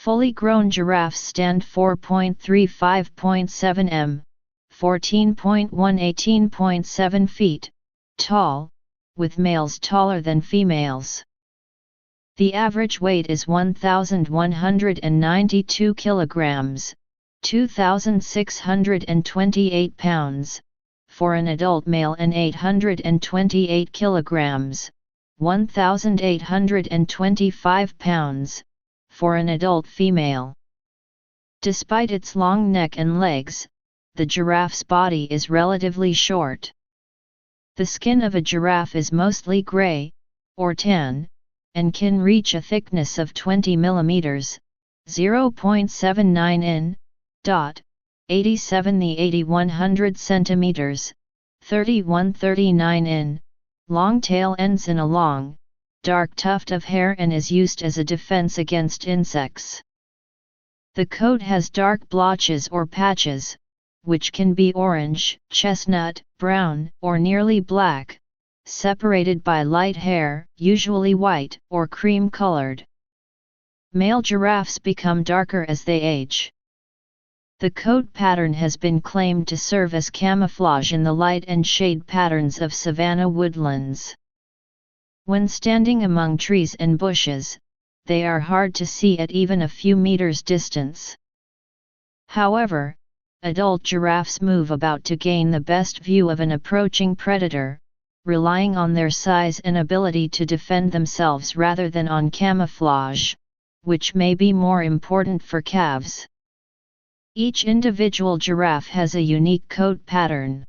Fully grown giraffes stand 4.35.7 m, 14.1–18.7 feet, tall, with males taller than females. The average weight is 1,192 kilograms, 2,628 pounds, for an adult male and 828 kilograms, 1,825 pounds, for an adult female. Despite its long neck and legs, the giraffe's body is relatively short. The skin of a giraffe is mostly gray, or tan, and can reach a thickness of 20 mm, 0.79 in, 87–100 centimeters, 31–39 in, long tail ends in a long, dark tuft of hair and is used as a defense against insects. The coat has dark blotches or patches, which can be orange, chestnut, brown, or nearly black, separated by light hair, usually white or cream-colored. Male giraffes become darker as they age. The coat pattern has been claimed to serve as camouflage in the light and shade patterns of savannah woodlands. When standing among trees and bushes, they are hard to see at even a few meters distance. However, adult giraffes move about to gain the best view of an approaching predator, relying on their size and ability to defend themselves rather than on camouflage, which may be more important for calves. Each individual giraffe has a unique coat pattern.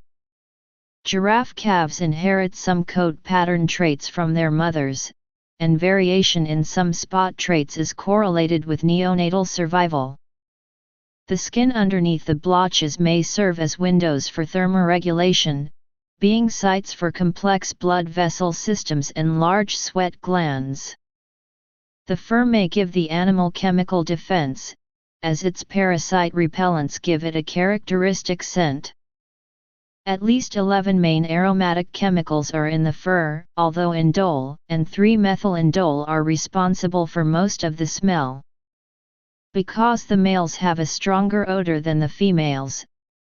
Giraffe calves inherit some coat pattern traits from their mothers, and variation in some spot traits is correlated with neonatal survival. The skin underneath the blotches may serve as windows for thermoregulation, being sites for complex blood vessel systems and large sweat glands. The fur may give the animal chemical defense, as its parasite repellents give it a characteristic scent. At least 11 main aromatic chemicals are in the fur, although indole and 3-methylindole are responsible for most of the smell. Because the males have a stronger odor than the females,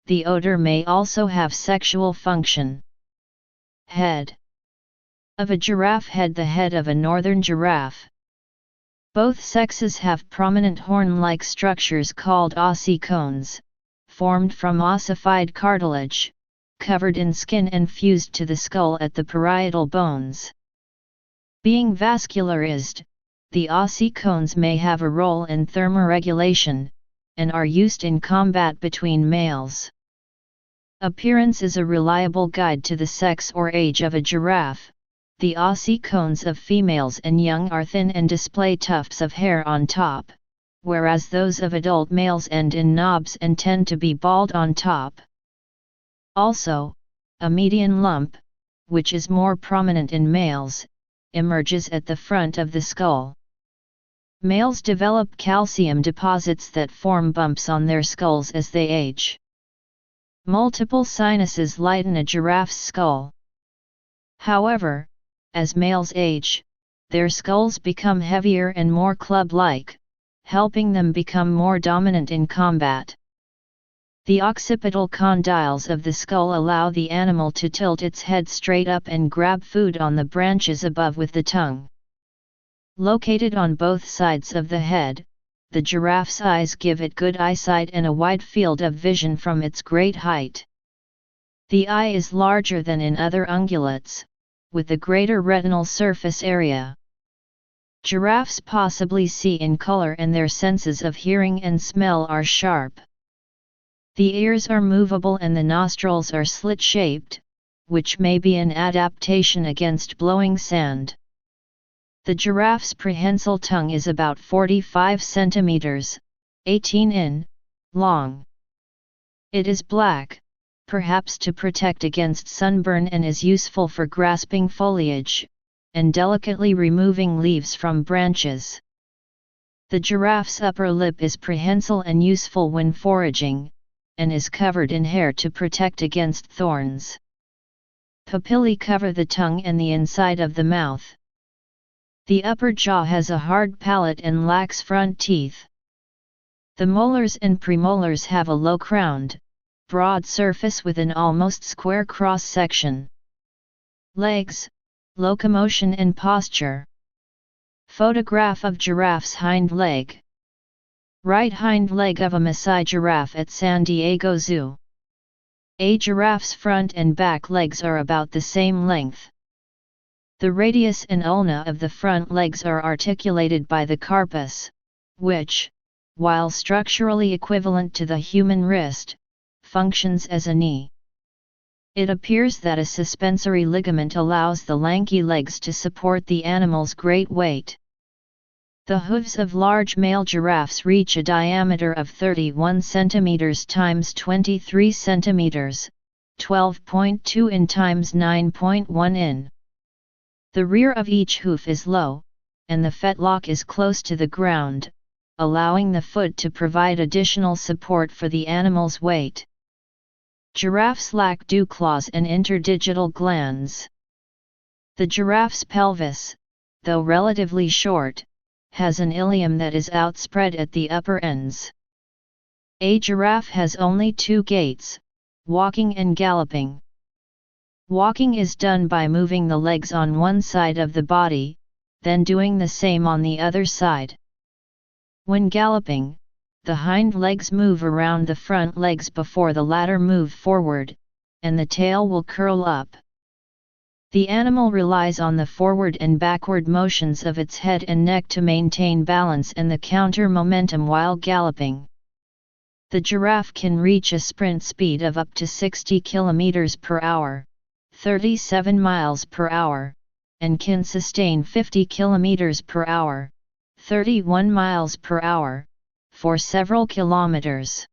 the odor may also have sexual function. Head of a giraffe. Head. The head of a northern giraffe. Both sexes have prominent horn-like structures called ossicones, formed from ossified cartilage, covered in skin and fused to the skull at the parietal bones. Being vascularized, the ossicones may have a role in thermoregulation, and are used in combat between males. Appearance is a reliable guide to the sex or age of a giraffe. The ossicones of females and young are thin and display tufts of hair on top, whereas those of adult males end in knobs and tend to be bald on top. Also, a median lump, which is more prominent in males, emerges at the front of the skull. Males develop calcium deposits that form bumps on their skulls as they age. Multiple sinuses lighten a giraffe's skull. However, as males age, their skulls become heavier and more club-like, helping them become more dominant in combat. The occipital condyles of the skull allow the animal to tilt its head straight up and grab food on the branches above with the tongue. Located on both sides of the head, the giraffe's eyes give it good eyesight and a wide field of vision from its great height. The eye is larger than in other ungulates, with a greater retinal surface area. Giraffes possibly see in color and their senses of hearing and smell are sharp. The ears are movable and the nostrils are slit-shaped, which may be an adaptation against blowing sand. The giraffe's prehensile tongue is about 45 centimeters, 18 in, long. It is black, perhaps to protect against sunburn, and is useful for grasping foliage, and delicately removing leaves from branches. The giraffe's upper lip is prehensile and useful when foraging, and is covered in hair to protect against thorns. Papillae cover the tongue and the inside of the mouth. The upper jaw has a hard palate and lacks front teeth. The molars and premolars have a low crowned, broad surface with an almost square cross-section. Legs, locomotion and posture. Photograph of giraffe's hind leg. Right hind leg of a Maasai giraffe at San Diego Zoo. A giraffe's front and back legs are about the same length. The radius and ulna of the front legs are articulated by the carpus, which, while structurally equivalent to the human wrist, functions as a knee. It appears that a suspensory ligament allows the lanky legs to support the animal's great weight. The hooves of large male giraffes reach a diameter of 31 centimeters x 23 centimeters, 12.2 in x 9.1 in. The rear of each hoof is low, and the fetlock is close to the ground, allowing the foot to provide additional support for the animal's weight. Giraffes lack dew claws and interdigital glands. The giraffe's pelvis, though relatively short, has an ilium that is outspread at the upper ends. A giraffe has only two gaits, walking and galloping. Walking is done by moving the legs on one side of the body, then doing the same on the other side. When galloping, the hind legs move around the front legs before the latter move forward, and the tail will curl up. The animal relies on the forward and backward motions of its head and neck to maintain balance and the counter momentum while galloping. The giraffe can reach a sprint speed of up to 60 km per hour, 37 miles per hour, and can sustain 50 km per hour, 31 miles per hour, for several kilometers.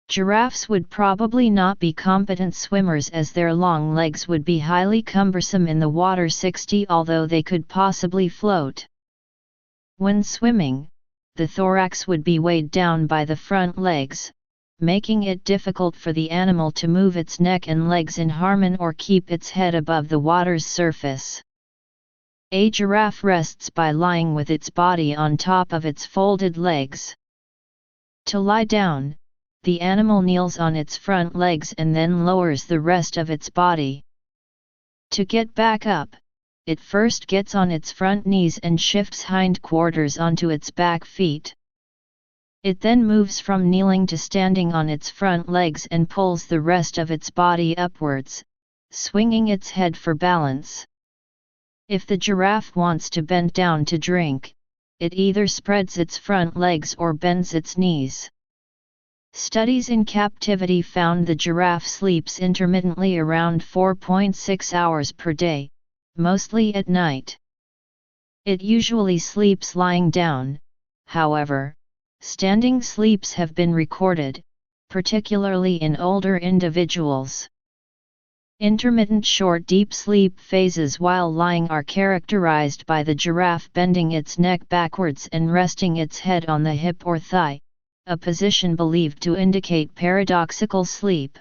Giraffes would probably not be competent swimmers as their long legs would be highly cumbersome in the water 60, although they could possibly float. When swimming, the thorax would be weighed down by the front legs, making it difficult for the animal to move its neck and legs in harmony or keep its head above the water's surface. A giraffe rests by lying with its body on top of its folded legs. To lie down, the animal kneels on its front legs and then lowers the rest of its body. To get back up, it first gets on its front knees and shifts hindquarters onto its back feet. It then moves from kneeling to standing on its front legs and pulls the rest of its body upwards, swinging its head for balance. If the giraffe wants to bend down to drink, it either spreads its front legs or bends its knees. Studies in captivity found the giraffe sleeps intermittently around 4.6 hours per day, mostly at night. It usually sleeps lying down, however, standing sleeps have been recorded, particularly in older individuals. Intermittent short deep sleep phases while lying are characterized by the giraffe bending its neck backwards and resting its head on the hip or thigh, a position believed to indicate paradoxical sleep.